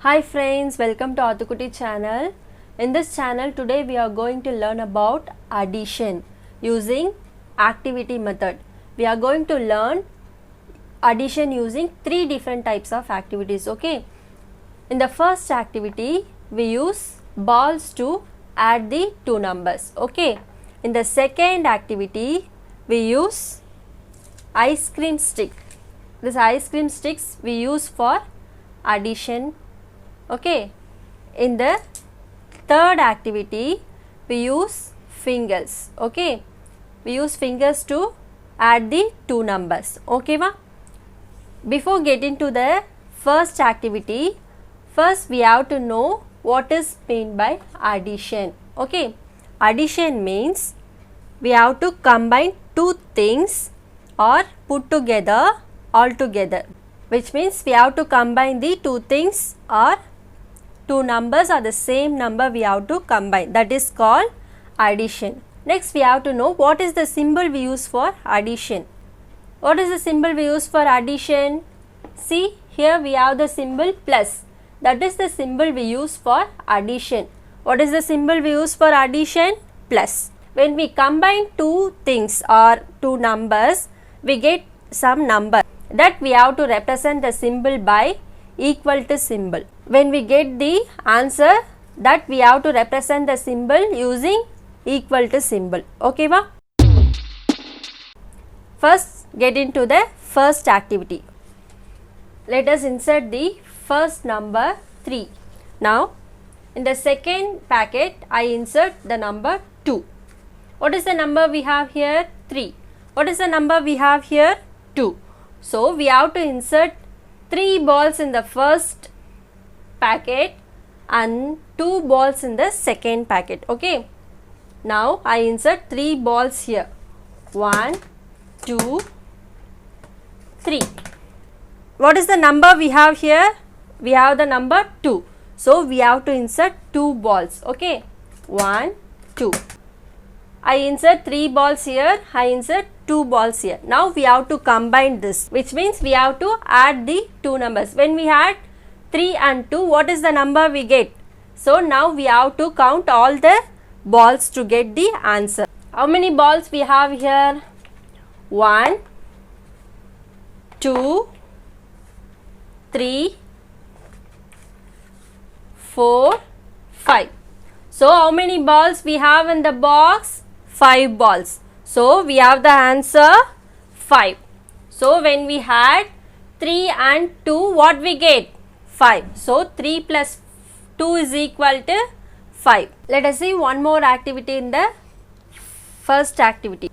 Hi friends, welcome to Athukutti channel. In this channel today we are going to learn about addition using activity method. We are going to learn addition using three different types of activities. Okay. In the first activity we use balls to add the two numbers. Okay. In the second activity we use ice cream stick. This ice cream sticks we use for addition. Okay. In the third activity we use fingers. Okay. We use fingers to add the two numbers. Okay va? Before getting to the first activity, first we have to know what is meant by addition. Okay. Addition means we have to combine two things or put together all together, which means we have to combine the two things or two numbers or the same number we have to combine. That is called addition. Next we have to know what is the symbol we use for addition. What is the symbol we use for addition? See, here we have the symbol plus. That is the symbol we use for addition. What is the symbol we use for addition? Plus. When we combine two things or two numbers, we get some number. That we have to represent the symbol by equal to symbol. When we get the answer, that we have to represent the symbol using equal to symbol. Okay va? First get into the first activity. Let us insert the first number 3. Now in the second packet I insert the number 2. What is the number we have here? 3. What is the number we have here? 2. So we have to insert 3 balls in the first packet and 2 balls in the second packet. Okay. Now I insert 3 balls here. 1, 2, 3. What is the number we have here? We have the number 2. So we have to insert 2 balls. Okay. 1, 2. I insert 3 balls here. I insert 2 balls here. Now we have to combine this, which means we have to add the two numbers. When we add 3 and 2, what is the number we get? So now we have to count all the balls to get the answer. How many balls we have here? 1, 2, 3, 4, 5. So how many balls we have in the box? 5 balls. So we have the answer 5. So when we had 3 and 2, what we get? 5. So 3 plus 2 is equal to 5. Let us see one more activity in the first activity.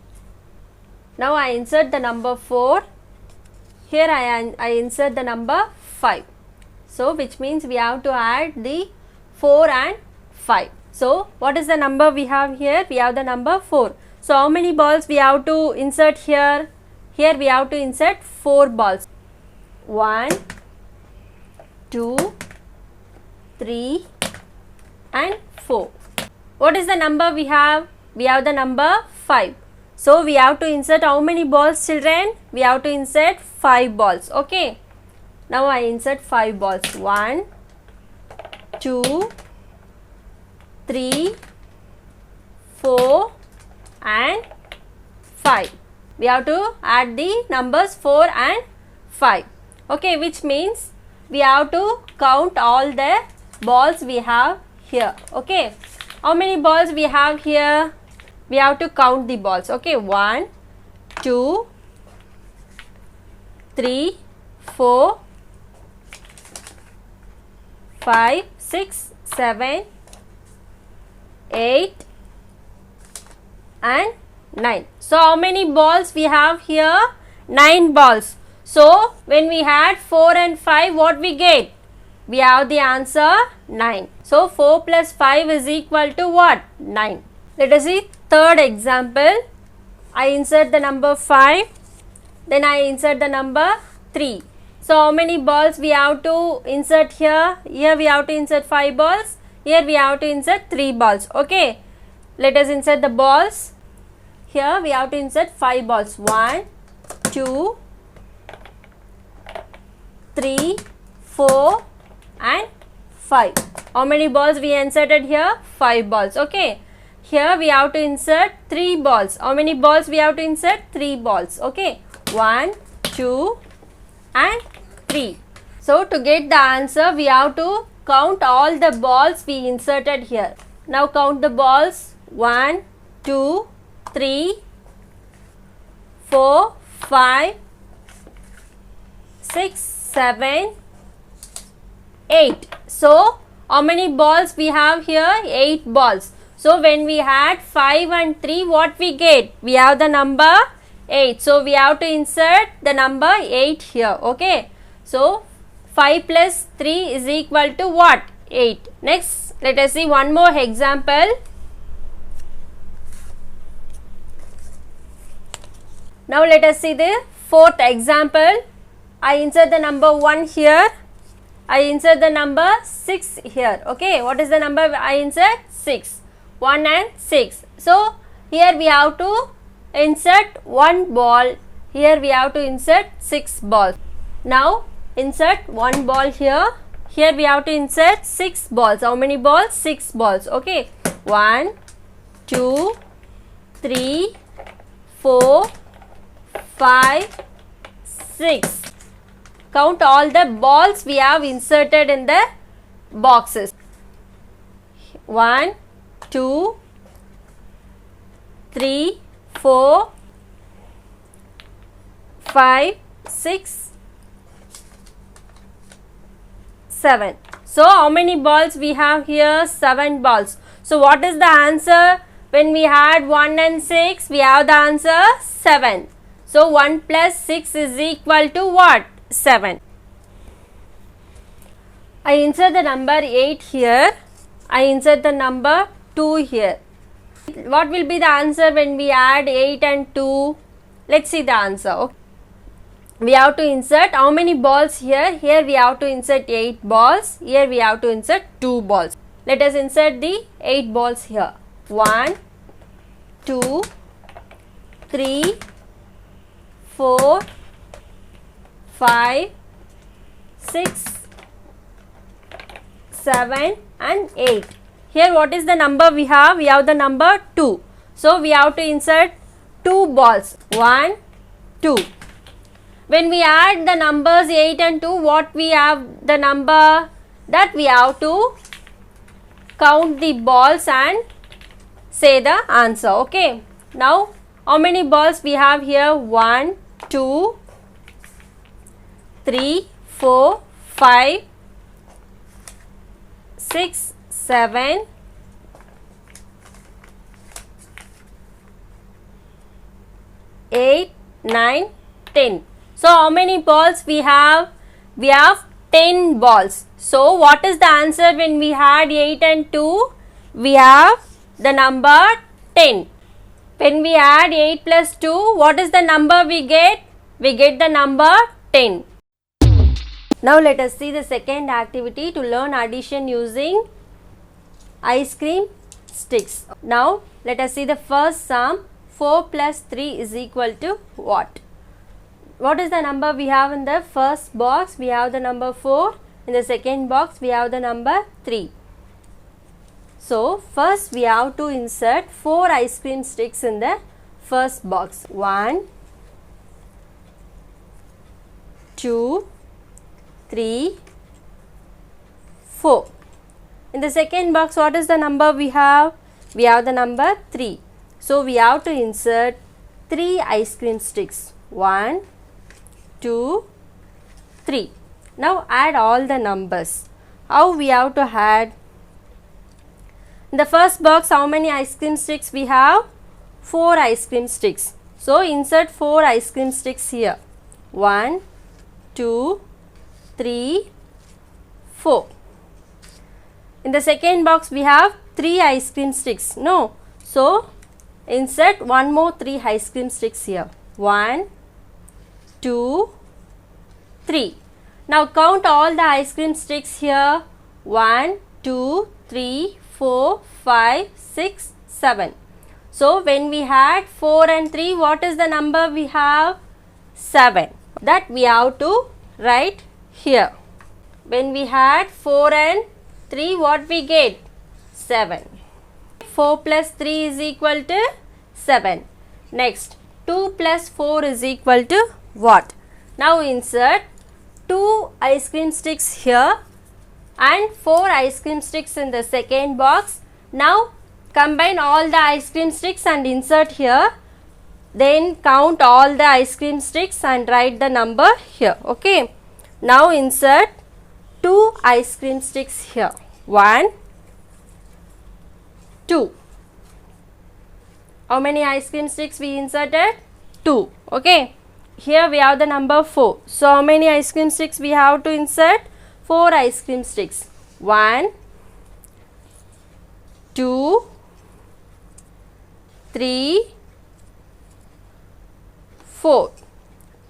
Now I insert the number 4. Here I insert the number 5. So which means we have to add the 4 and 5. So what is the number we have here? We have the number 4. So how many balls we have to insert here? Here we have to insert 4 balls. 1, 2, 3 and 4. What is the number we have? We have the number 5. So we have to insert how many balls, children? We have to insert 5 balls. Okay. Now I insert 5 balls. 1, 2, 3, 4 and 5. We have to add the numbers 4 and 5. Okay, which means we have to count all the balls we have here. Okay. How many balls we have here? We have to count the balls. Okay. 1, 2, 3, 4, 5, 6, 7, 8 and 9. So how many balls we have here? 9 balls. So when we had 4 and 5, what we get? We have the answer 9. So 4 plus 5 is equal to what? 9. Let us see third example. I insert the number 5. Then I insert the number 3. So how many balls we have to insert here? Here we have to insert 5 balls. Here we have to insert 3 balls. Okay. Let us insert the balls. Here we have to insert 5 balls. 1, 2, 3, 4 and 5. How many balls we inserted here? 5 balls. Okay. Here we have to insert 3 balls. How many balls we have to insert? 3 balls. Okay. 1, 2 and 3. So to get the answer, we have to count all the balls we inserted here. Now count the balls. 1, 2, 3, 4, 5, 6, 7, 8. So how many balls we have here? 8 balls. So when we had 5 and 3, what we get? We have the number 8. So we have to insert the number 8 here. Okay. So 5 plus 3 is equal to what? 8. Next, let us see one more example. Now let us see the fourth example. I insert the number 1 here. I insert the number 6 here. Okay. What is the number I insert? 6. 1 and 6. So here we have to insert 1 ball. Here we have to insert 6 balls. Now insert 1 ball here. Here we have to insert 6 balls. How many balls? 6 balls. Okay. 1, 2, 3, 4, 5, 6. Count all the balls we have inserted in the boxes. 1, 2, 3, 4, 5, 6, 7. So how many balls we have here? 7 balls. So what is the answer? When we had 1 and 6, we have the answer 7. So 1 plus 6 is equal to what? 7. I insert the number 8 here. I insert the number 2 here. What will be the answer when we add 8 and 2? Let's see the answer. Okay. We have to insert how many balls here? Here we have to insert 8 balls. Here we have to insert 2 balls. Let us insert the 8 balls here. 1, 2, 3, 4, 5, 6, 7 and 8. Here what is the number we have? We have the number 2. So we have to insert 2 balls. 1, 2. When we add the numbers 8 and 2, what we have the number? That we have to count the balls and say the answer. Okay. Now how many balls we have here? 1, 2, 3, 4, 5, 6, 7, 8, 9, 10. So how many balls we have? We have 10 balls. So what is the answer when we had 8 and 2? We have the number 10. When we add 8 plus 2, what is the number we get? We get the number 10. Now let us see the second activity to learn addition using ice cream sticks. Now let us see the first sum. 4 plus 3 is equal to what? What is the number we have in the first box? We have the number 4. In the second box we have the number 3. So first we have to insert 4 ice cream sticks in the first box. 1, 2, 3, 4. In the second box, what is the number we have? We have the number 3. So we have to insert 3 ice cream sticks. 1, 2, 3. Now add all the numbers. How we have to add? In the first box, how many ice cream sticks we have? 4 ice cream sticks. So insert 4 ice cream sticks here. 1, 2, 3, 4. In the second box, we have 3 ice cream sticks. No. So insert one more 3 ice cream sticks here. 1, 2, 3. Now count all the ice cream sticks here. 1, 2, 3, 4, 5, 6, 7. So when we had 4 and 3, what is the number we have? 7. That we have to write here. When we had 4 and 3, what we get? 7. 4 plus 3 is equal to 7. Next, 2 plus 4 is equal to what? Now insert 2 ice cream sticks here and 4 ice cream sticks in the second box. Now combine all the ice cream sticks and insert here. Then count all the ice cream sticks and write the number here. Okay. Now insert 2 ice cream sticks here. 1, 2. How many ice cream sticks we inserted? 2. Okay. Here we have the number 4. So how many ice cream sticks we have to insert? 4 ice cream sticks. 1, 2, 3, 4.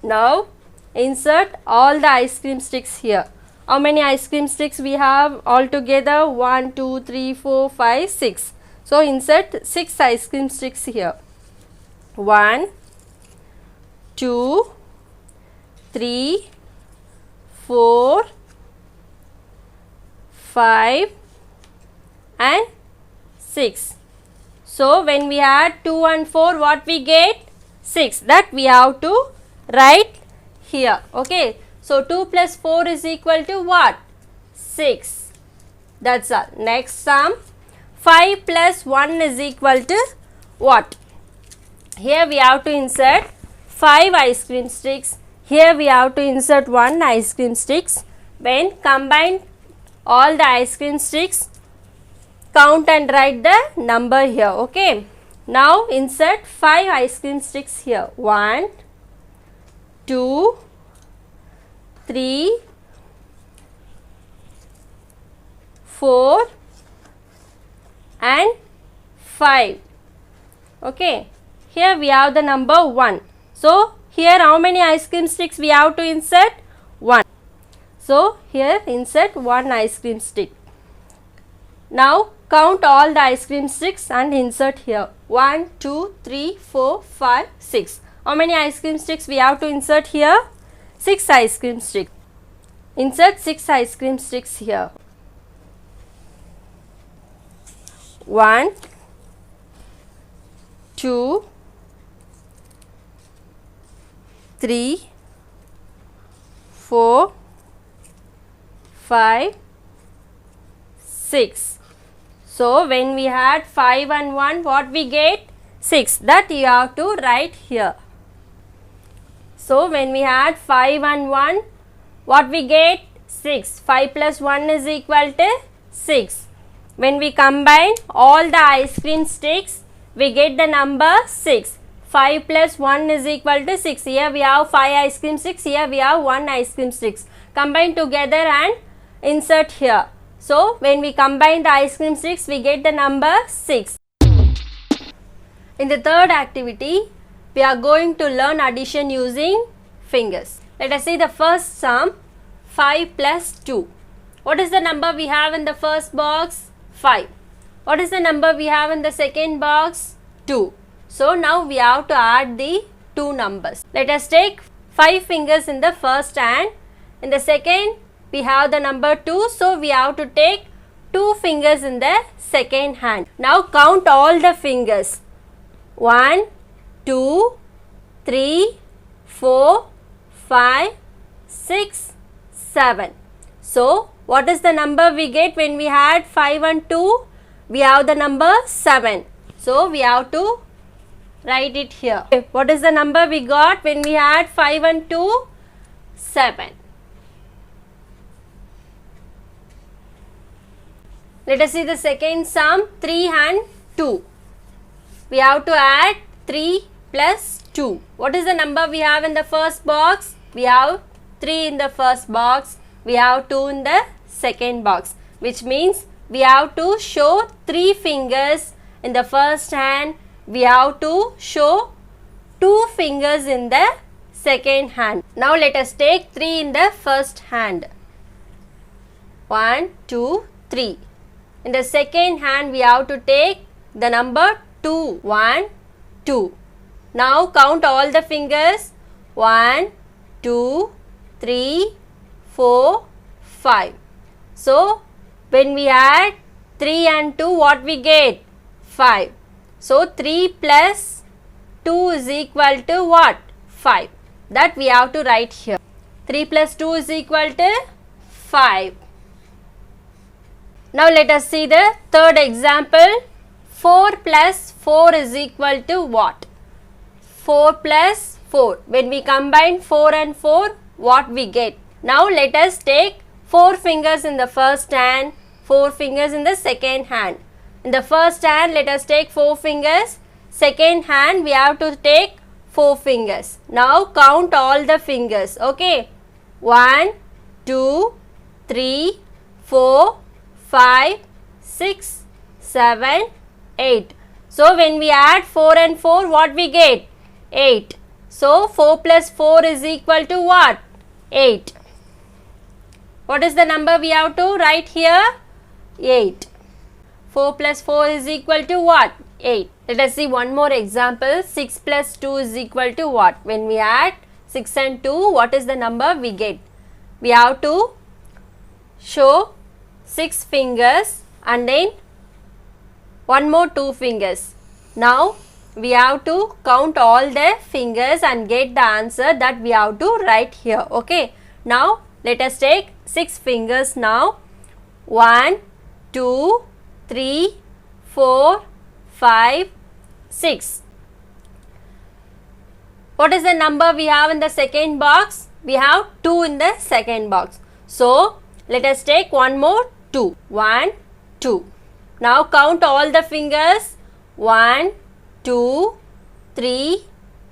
Now insert all the ice cream sticks here. How many ice cream sticks we have altogether? 1, 2, 3, 4, 5, 6. So insert 6 ice cream sticks here. 1, 2, 3, 4, 5 and 6. So when we add 2 and 4, what we get? 6. That we have to write here. Okay. So 2 plus 4 is equal to what? 6. That's all. Next sum. 5 plus 1 is equal to what? Here we have to insert 5 ice cream sticks. Here we have to insert 1 ice cream sticks. When combine all the ice cream sticks, count and write the number here. Okay. Now insert 5 ice cream sticks here. 1, 2, 3, 4 and 5. Okay. Here we have the number 1. So here how many ice cream sticks we have to insert? 1. So here insert 1 ice cream stick. Now count all the ice cream sticks and insert here. 1, 2, 3, 4, 5, 6. How many ice cream sticks we have to insert here? 6 ice cream sticks. Insert 6 ice cream sticks here. 1, 2, 3, 4, 5, 6. So when we had 5 and 1, what we get? 6. That you have to write here. So when we had 5 and 1, what we get? 6. 5 plus 1 is equal to 6. When we combine all the ice cream sticks, we get the number 6. 5 plus 1 is equal to 6. Here we have 5 ice cream sticks. Here we have 1 ice cream sticks. Combine together and insert here. So when we combine the ice cream sticks, we get the number 6. In the third activity, we are going to learn addition using fingers. Let us see the first sum, 5 plus 2. What is the number we have in the first box? 5. What is the number we have in the second box? 2. So now we have to add the two numbers. Let us take 5 fingers in the first hand. In the second, we have the number 2. So we have to take 2 fingers in the second hand. Now count all the fingers. 1, 2, 3, 4, 5, 6, 7. So what is the number we get when we had 5 and 2? We have the number 7. So we have to write it here. What is the number we got when we had 5 and 2? 7. Let us see the second sum, 3 and 2. We have to add 3 plus 2. What is the number we have in the first box? We have 3 in the first box. We have 2 in the second box. Which means we have to show 3 fingers in the first hand. We have to show 2 fingers in the second hand. Now let us take 3 in the first hand. 1, 2, 3. In the second hand, we have to take the number 2. 1, 2. Now count all the fingers. 1, 2, 3, 4, 5. So When we add 3 and 2, what we get? 5. So 3 plus 2 is equal to what? 5. That we have to write here. 3 plus 2 is equal to 5. Now let us see the third example. 4 plus 4 is equal to what? 4 plus 4. When we combine 4 and 4, what we get? Now let us take 4 fingers in the first hand, 4 fingers in the second hand. In the first hand, let us take 4 fingers. Second hand, we have to take 4 fingers. Now count all the fingers. Okay. 1, 2, 3, 4, 5, 6, 7, 8. So when we add 4 and 4, what we get? 8. So 4 plus 4 is equal to what? 8. What is the number we have to write here? 8. 4 plus 4 is equal to what? 8. Let us see one more example. 6 plus 2 is equal to what? When we add 6 and 2, what is the number we get? We have to show 6 fingers and then one more 2 fingers. Now we have to count all the fingers and get the answer that we have to write here. Okay. Now let us take 6 fingers now. 1, 2, 3, 4, 5, 6. What is the number we have in the second box? We have 2 in the second box. So let us take one more 2. 1, 2. Now count all the fingers. 1, 2, 3,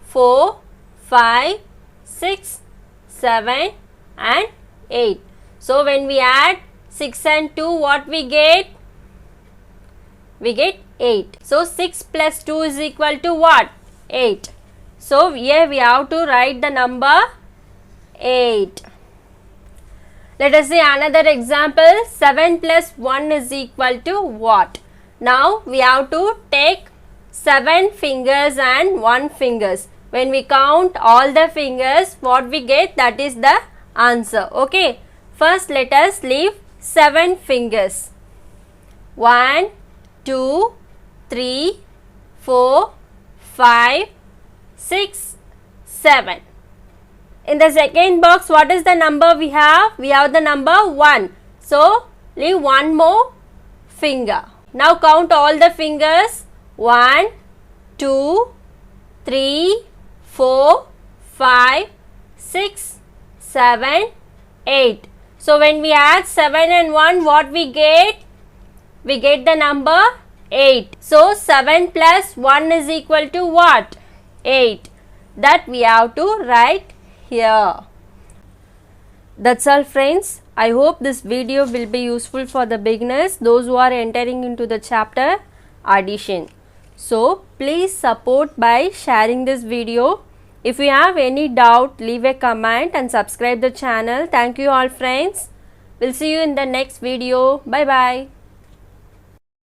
4, 5, 6, 7 and 8. So when we add 6 and 2, what we get? We get 8. So 6 plus 2 is equal to what? 8. So here we have to write the number 8. Let us see another example. 7 plus 1 is equal to what? Now we have to take 7 fingers and 1 fingers. When we count all the fingers, what we get? That is the answer. Okay. First let us leave 7 fingers. 1, 2, 3, 4, 5, 6, 7. In the second box, what is the number we have? We have the number 1. So, leave one more finger. Now count all the fingers. 1, 2, 3, 4, 5, 6, 7, 8. So when we add 7 and 1, what we get? We get the number 8. So 7 plus 1 is equal to what? 8. That we have to write here. That's all friends. I hope this video will be useful for the beginners, those who are entering into the chapter addition. So please support by sharing this video. If you have any doubt, leave a comment and subscribe the channel. Thank you all friends. We'll see you in the next video. Bye bye.